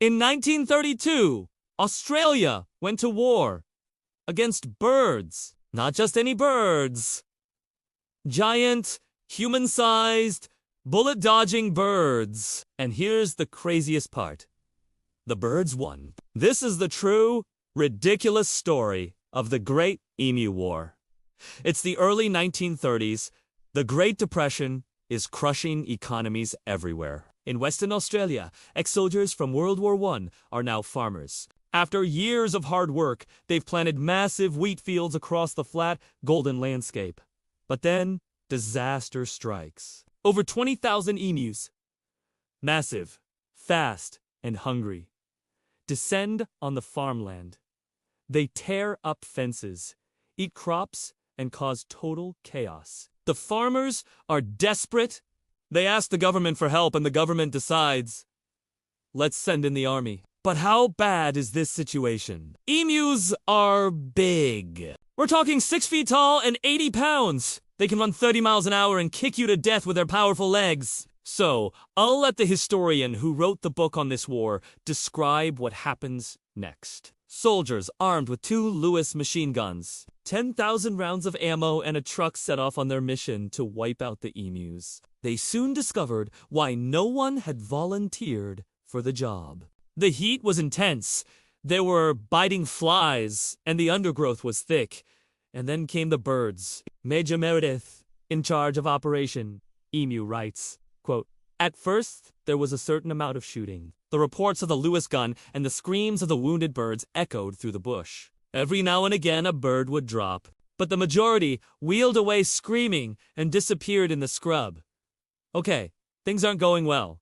In 1932, Australia went to war against birds. Not just any birds. Giant, human-sized, bullet-dodging birds. And here's the craziest part. The birds won. This is the true, ridiculous story of the Great Emu War. It's the early 1930s. The Great Depression is crushing economies everywhere. In Western Australia, ex-soldiers from World War I are now farmers. After years of hard work, they've planted massive wheat fields across the flat, golden landscape. But then, disaster strikes. Over 20,000 emus, massive, fast, and hungry, descend on the farmland. They tear up fences, eat crops, and cause total chaos. The farmers are desperate. They ask the government for help, and the government decides, let's send in the army. But how bad is this situation? Emus are big. We're talking 6 feet tall and 80 pounds. They can run 30 miles an hour and kick you to death with their powerful legs. So, I'll let the historian who wrote the book on this war describe what happens next. Soldiers armed with 2 Lewis machine guns, 10,000 rounds of ammo, and a truck set off on their mission to wipe out the emus. They soon discovered why no one had volunteered for the job. The heat was intense. There were biting flies, and the undergrowth was thick. And then came the birds. Major Meredith, in charge of Operation Emu, writes, quote, "At first, there was a certain amount of shooting. The reports of the Lewis gun and the screams of the wounded birds echoed through the bush. Every now and again, a bird would drop, but the majority wheeled away screaming and disappeared in the scrub. Okay, things aren't going well.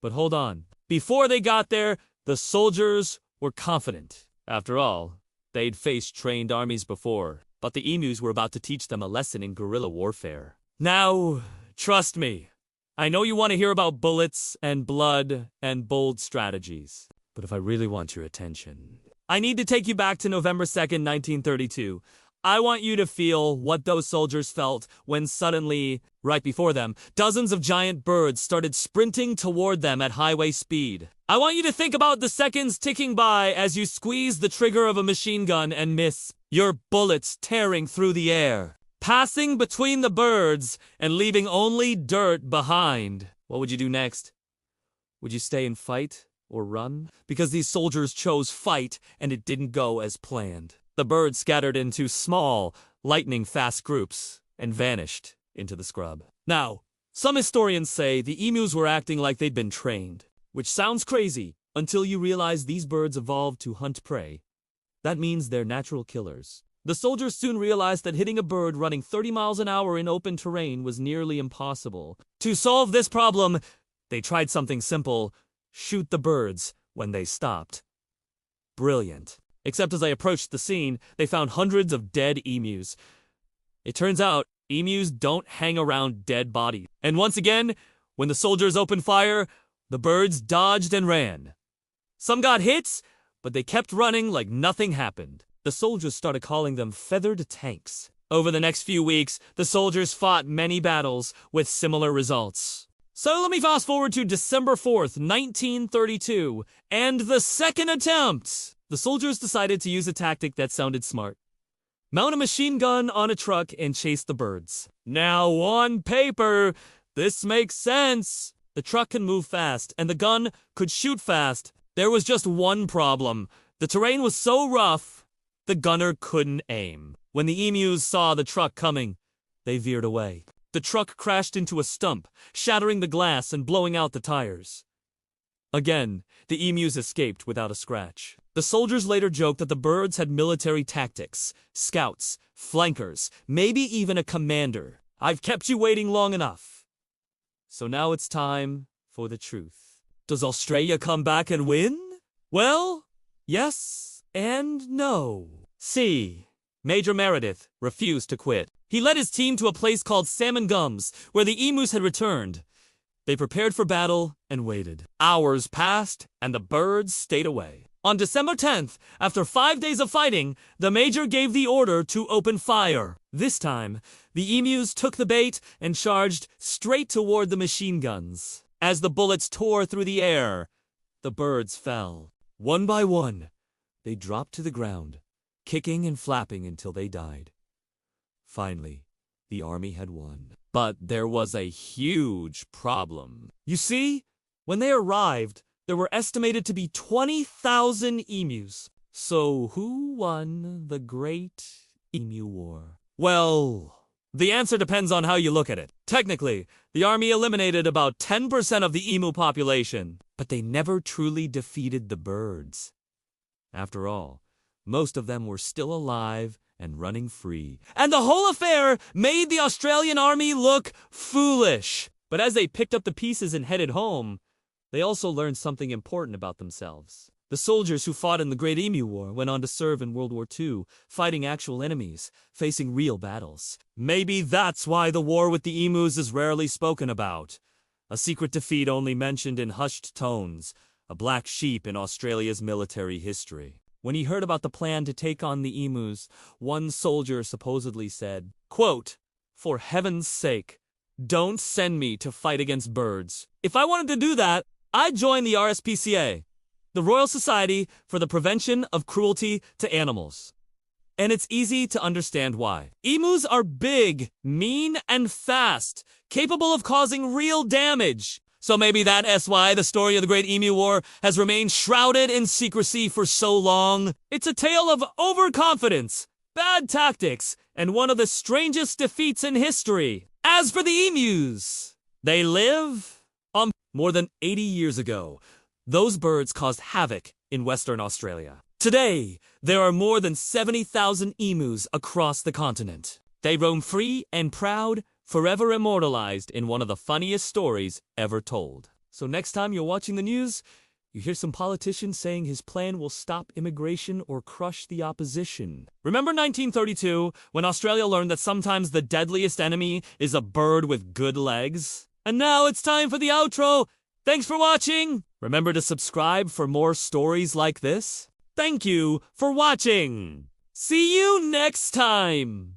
But hold on. Before they got there, the soldiers were confident. After all, they'd faced trained armies before, but the emus were about to teach them a lesson in guerrilla warfare. Now, trust me, I know you want to hear about bullets and blood and bold strategies, but if I really want your attention, I need to take you back to November 2nd, 1932. I want you to feel what those soldiers felt when suddenly, right before them, dozens of giant birds started sprinting toward them at highway speed. I want you to think about the seconds ticking by as you squeeze the trigger of a machine gun and miss, your bullets tearing through the air, passing between the birds and leaving only dirt behind. What would you do next? Would you stay and fight or run? Because these soldiers chose fight, and it didn't go as planned. The birds scattered into small, lightning-fast groups and vanished into the scrub. Now, some historians say the emus were acting like they'd been trained, which sounds crazy until you realize these birds evolved to hunt prey. That means they're natural killers. The soldiers soon realized that hitting a bird running 30 miles an hour in open terrain was nearly impossible. To solve this problem, they tried something simple: shoot the birds when they stopped. Brilliant. Except as I approached the scene, they found hundreds of dead emus. It turns out, emus don't hang around dead bodies. And once again, when the soldiers opened fire, the birds dodged and ran. Some got hits, but they kept running like nothing happened. The soldiers started calling them feathered tanks. Over the next few weeks, the soldiers fought many battles with similar results. So let me fast forward to December 4th, 1932, and the second attempt. The soldiers decided to use a tactic that sounded smart. Mount a machine gun on a truck and chase the birds. Now, on paper, this makes sense. The truck can move fast, and the gun could shoot fast. There was just one problem. The terrain was so rough, the gunner couldn't aim. When the emus saw the truck coming, they veered away. The truck crashed into a stump, shattering the glass and blowing out the tires. Again, the emus escaped without a scratch. The soldiers later joked that the birds had military tactics, scouts, flankers, maybe even a commander. I've kept you waiting long enough. So now it's time for the truth. Does Australia come back and win? Well, yes and no. See, Major Meredith refused to quit. He led his team to a place called Salmon Gums, where the emus had returned. They prepared for battle and waited. Hours passed, and the birds stayed away. On December 10th, after 5 days of fighting, the major gave the order to open fire. This time, the emus took the bait and charged straight toward the machine guns. As the bullets tore through the air, the birds fell. One by one, they dropped to the ground, kicking and flapping until they died. Finally, the army had won. But there was a huge problem. You see, when they arrived, there were estimated to be 20,000 emus. So who won the Great Emu War? Well, the answer depends on how you look at it. Technically, the army eliminated about 10% of the emu population, but they never truly defeated the birds. After all, most of them were still alive and running free. And the whole affair made the Australian army look foolish. But as they picked up the pieces and headed home, they also learned something important about themselves. The soldiers who fought in the Great Emu War went on to serve in World War II, fighting actual enemies, facing real battles. Maybe that's why the war with the emus is rarely spoken about. A secret defeat only mentioned in hushed tones, a black sheep in Australia's military history. When he heard about the plan to take on the emus, one soldier supposedly said, quote, "For heaven's sake, don't send me to fight against birds. If I wanted to do that, I'd join the RSPCA. The Royal Society for the Prevention of Cruelty to Animals." And it's easy to understand why. Emus are big, mean, and fast, capable of causing real damage. So maybe that's why the story of the Great Emu War has remained shrouded in secrecy for so long. It's a tale of overconfidence, bad tactics, and one of the strangest defeats in history. As for the emus, they live on more than 80 years ago. Those birds caused havoc in Western Australia. Today, there are more than 70,000 emus across the continent. They roam free and proud, forever immortalized in one of the funniest stories ever told. So next time you're watching the news, you hear some politician saying his plan will stop immigration or crush the opposition. Remember 1932, when Australia learned that sometimes the deadliest enemy is a bird with good legs? And now it's time for the outro. Thanks for watching! Remember to subscribe for more stories like this. Thank you for watching! See you next time!